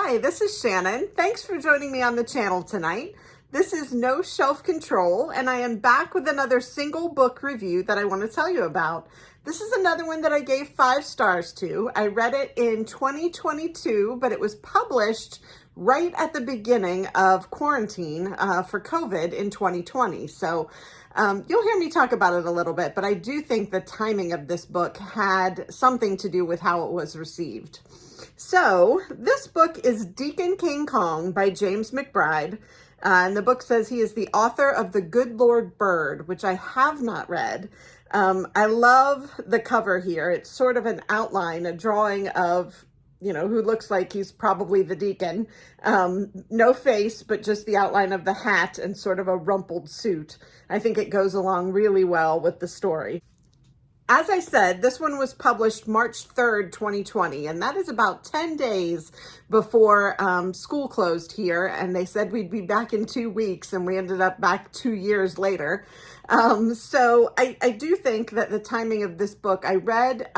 Hi, this is Shannon. Thanks for joining me on the channel tonight. This is No Shelf Control, and I am back with another single book review that I want to tell you about. This is another one that I gave 5 stars to. I read it in 2022, but it was published right at the beginning of quarantine for COVID in 2020. So you'll hear me talk about it a little bit, but I do think the timing of this book had something to do with how it was received. So this book is Deacon King Kong by James McBride. And the book says he is the author of The Good Lord Bird, which I have not read. I love the cover here. It's sort of an outline, a drawing of, who looks like he's probably the deacon. No face, but just the outline of the hat and sort of a rumpled suit. I think it goes along really well with the story. As I said, this one was published March 3rd, 2020, and that is about 10 days before school closed here, and they said we'd be back in 2 weeks, and we ended up back 2 years later. So I do think that the timing of this book, I read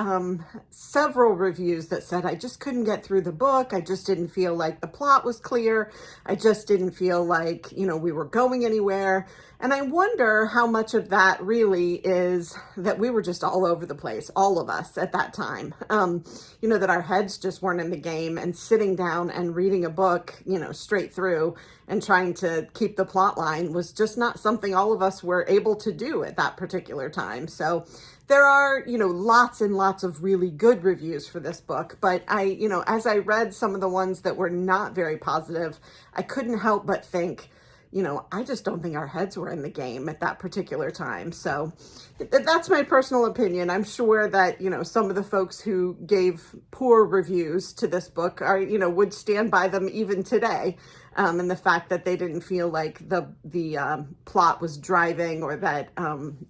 several reviews that said I just couldn't get through the book. I just didn't feel like the plot was clear. I just didn't feel like, we were going anywhere. And I wonder how much of that really is that we were just all over the place, all of us at that time. That our heads just weren't in the game, and sitting down and reading a book, straight through and trying to keep the plot line was just not something all of us were able to do at that particular time. So there are, lots and lots of really good reviews for this book, but as I read some of the ones that were not very positive, I couldn't help but think, I just don't think our heads were in the game at that particular time. So that's my personal opinion. I'm sure that, some of the folks who gave poor reviews to this book are, would stand by them even today. And the fact that they didn't feel like the plot was driving, or that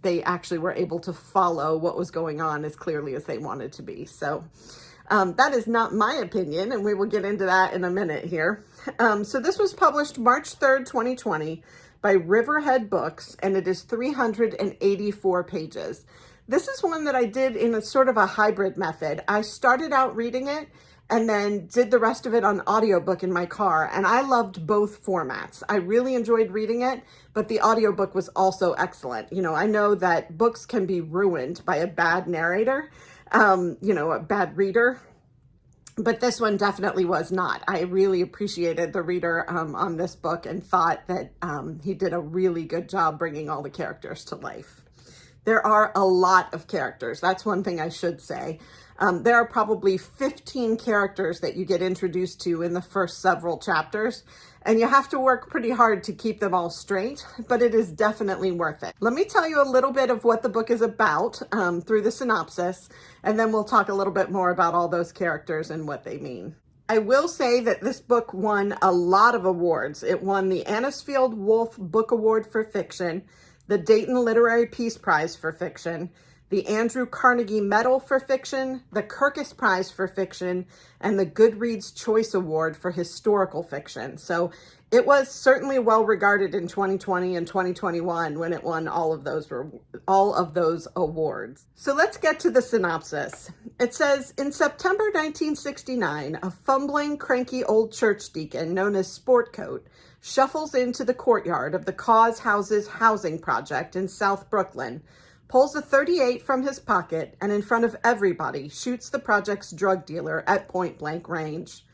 they actually were able to follow what was going on as clearly as they wanted to be. So that is not my opinion, and we will get into that in a minute here. So this was published March 3rd, 2020 by Riverhead Books, and it is 384 pages. This is one that I did in a sort of a hybrid method. I started out reading it and then did the rest of it on audiobook in my car, and I loved both formats. I really enjoyed reading it, but the audiobook was also excellent. I know that books can be ruined by a bad narrator, a bad reader, but this one definitely was not. I really appreciated the reader on this book and thought that he did a really good job bringing all the characters to life. There are a lot of characters. That's one thing I should say. There are probably 15 characters that you get introduced to in the first several chapters, and you have to work pretty hard to keep them all straight, but it is definitely worth it. Let me tell you a little bit of what the book is about through the synopsis, and then we'll talk a little bit more about all those characters and what they mean. I will say that this book won a lot of awards. It won the Anisfield Wolf Book Award for Fiction, the Dayton Literary Peace Prize for Fiction, the Andrew Carnegie Medal for Fiction, the Kirkus Prize for Fiction, and the Goodreads Choice Award for Historical Fiction. So it was certainly well regarded in 2020 and 2021 when it won all of those awards. So let's get to the synopsis. It says, in September 1969, a fumbling, cranky old church deacon known as Sportcoat shuffles into the courtyard of the Cause Houses housing project in South Brooklyn, pulls a .38 from his pocket, and in front of everybody shoots the project's drug dealer at point-blank range.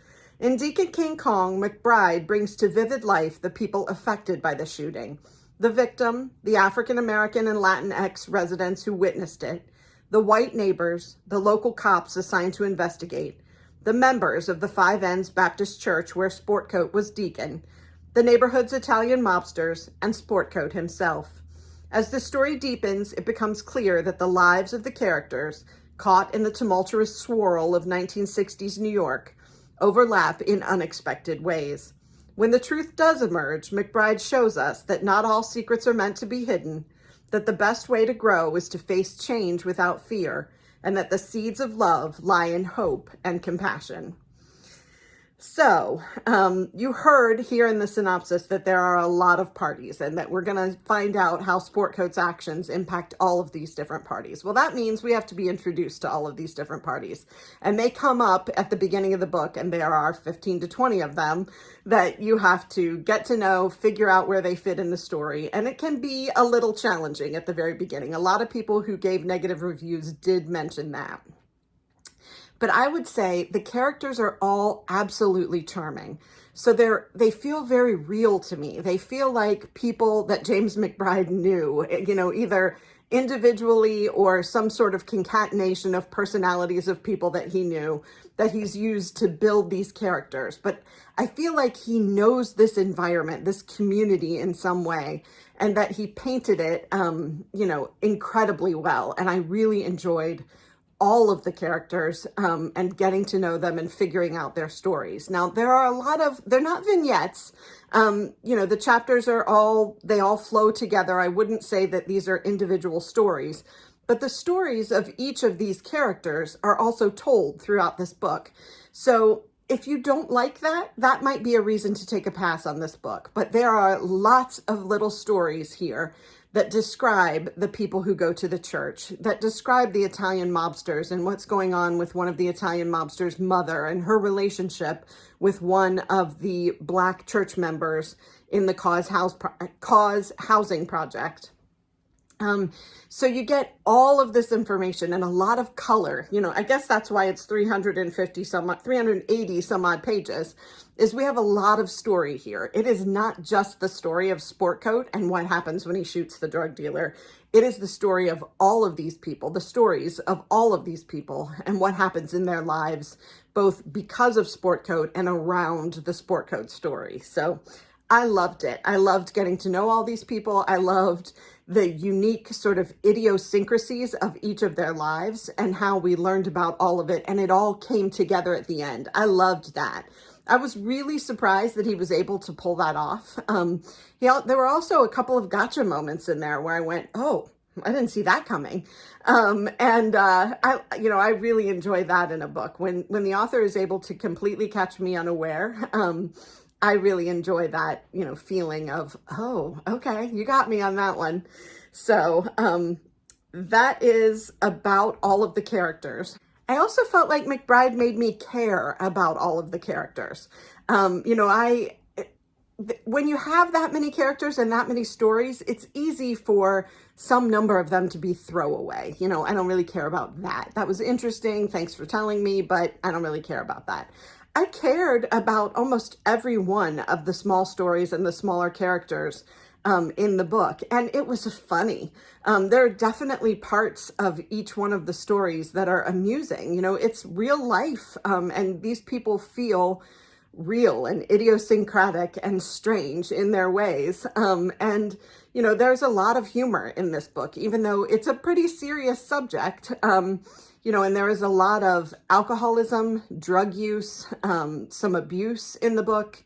In Deacon King Kong, McBride brings to vivid life the people affected by the shooting: the victim, the African-American and Latinx residents who witnessed it, the white neighbors, the local cops assigned to investigate, the members of the Five Ends Baptist Church where Sportcoat was deacon, the neighborhood's Italian mobsters, and Sportcoat himself. As the story deepens, it becomes clear that the lives of the characters, caught in the tumultuous swirl of 1960s New York, overlap in unexpected ways. When the truth does emerge, McBride shows us that not all secrets are meant to be hidden, that the best way to grow is to face change without fear, and that the seeds of love lie in hope and compassion. So, you heard here in the synopsis that there are a lot of parties and that we're going to find out how Sportcoat's actions impact all of these different parties. Well, that means we have to be introduced to all of these different parties. And they come up at the beginning of the book, and there are 15 to 20 of them that you have to get to know, figure out where they fit in the story. And it can be a little challenging at the very beginning. A lot of people who gave negative reviews did mention that. But I would say the characters are all absolutely charming. So they feel very real to me. They feel like people that James McBride knew, either individually or some sort of concatenation of personalities of people that he knew that he's used to build these characters. But I feel like he knows this environment, this community in some way, and that he painted it, incredibly well. And I really enjoyed all of the characters and getting to know them and figuring out their stories. Now, there are they're not vignettes. The chapters they all flow together. I wouldn't say that these are individual stories, but the stories of each of these characters are also told throughout this book. So if you don't like that, that might be a reason to take a pass on this book. But there are lots of little stories here that describe the people who go to the church, that describe the Italian mobsters and what's going on with one of the Italian mobsters' mother and her relationship with one of the Black church members in the Cause Housing Project. So you get all of this information and a lot of color. I guess that's why it's 380 some odd pages, is we have a lot of story here. It is not just the story of Sportcoat and what happens when he shoots the drug dealer. It is the story of all of these people, the stories of all of these people and what happens in their lives, both because of Sportcoat and around the Sportcoat story. So I loved it. I loved getting to know all these people. I loved the unique sort of idiosyncrasies of each of their lives and how we learned about all of it. And it all came together at the end. I loved that. I was really surprised that he was able to pull that off. There were also a couple of gotcha moments in there where I went, oh, I didn't see that coming. I really enjoy that in a book. When the author is able to completely catch me unaware, I really enjoy that, feeling of, oh, okay, you got me on that one. So that is about all of the characters. I also felt like McBride made me care about all of the characters. When you have that many characters and that many stories, it's easy for some number of them to be throwaway. I don't really care about that. That was interesting. Thanks for telling me, but I don't really care about that. I cared about almost every one of the small stories and the smaller characters in the book, and it was funny. There are definitely parts of each one of the stories that are amusing. It's real life, and these people feel real and idiosyncratic and strange in their ways. There's a lot of humor in this book, even though it's a pretty serious subject. And there is a lot of alcoholism, drug use, some abuse in the book.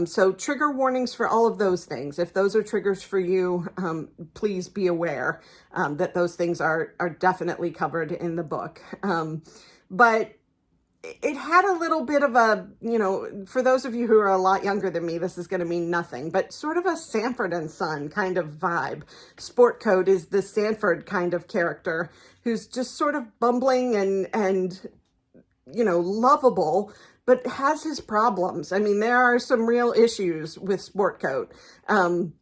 So trigger warnings for all of those things. If those are triggers for you, please be aware that those things are definitely covered in the book. But it had a little bit of a, for those of you who are a lot younger than me, this is going to mean nothing, but sort of a Sanford and Son kind of vibe. Sportcoat is the Sanford kind of character who's just sort of bumbling and lovable, but has his problems. I mean, there are some real issues with Sportcoat. And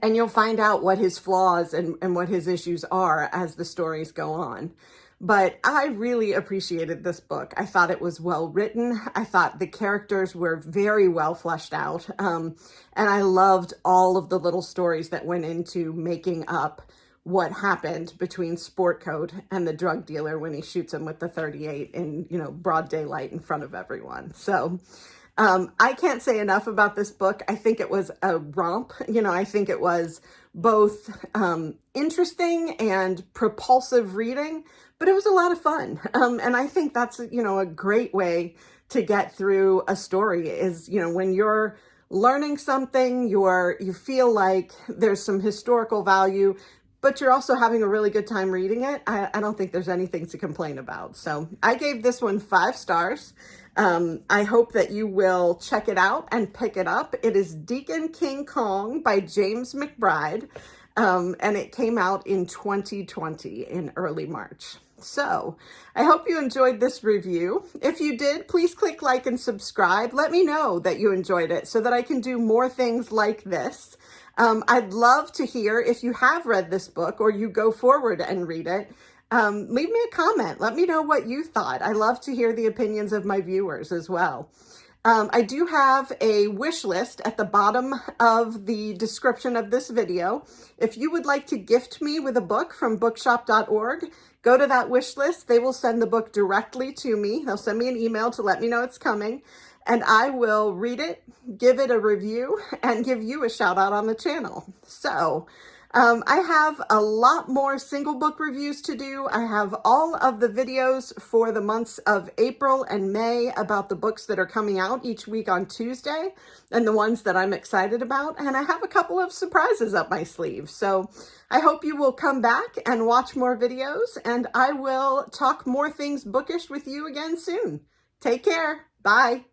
you'll find out what his flaws and what his issues are as the stories go on. But I really appreciated this book. I thought it was well written. I thought the characters were very well fleshed out. And I loved all of the little stories that went into making up what happened between Sportcoat and the drug dealer when he shoots him with the .38 in, broad daylight in front of everyone. So I can't say enough about this book. I think it was a romp. I think it was both interesting and propulsive reading, but it was a lot of fun. And I think that's, a great way to get through a story is, when you're learning something, you feel like there's some historical value, but you're also having a really good time reading it. I don't think there's anything to complain about. So I gave this one 5 stars. I hope that you will check it out and pick it up. It is Deacon King Kong by James McBride, and it came out in 2020 in early March. So I hope you enjoyed this review. If you did, please click like and subscribe. Let me know that you enjoyed it so that I can do more things like this. I'd love to hear if you have read this book or you go forward and read it. Leave me a comment. Let me know what you thought. I love to hear the opinions of my viewers as well. I do have a wish list at the bottom of the description of this video. If you would like to gift me with a book from bookshop.org, go to that wish list. They will send the book directly to me. They'll send me an email to let me know it's coming, and I will read it, give it a review, and give you a shout out on the channel. So I have a lot more single book reviews to do. I have all of the videos for the months of April and May about the books that are coming out each week on Tuesday and the ones that I'm excited about. And I have a couple of surprises up my sleeve. So I hope you will come back and watch more videos, and I will talk more things bookish with you again soon. Take care. Bye.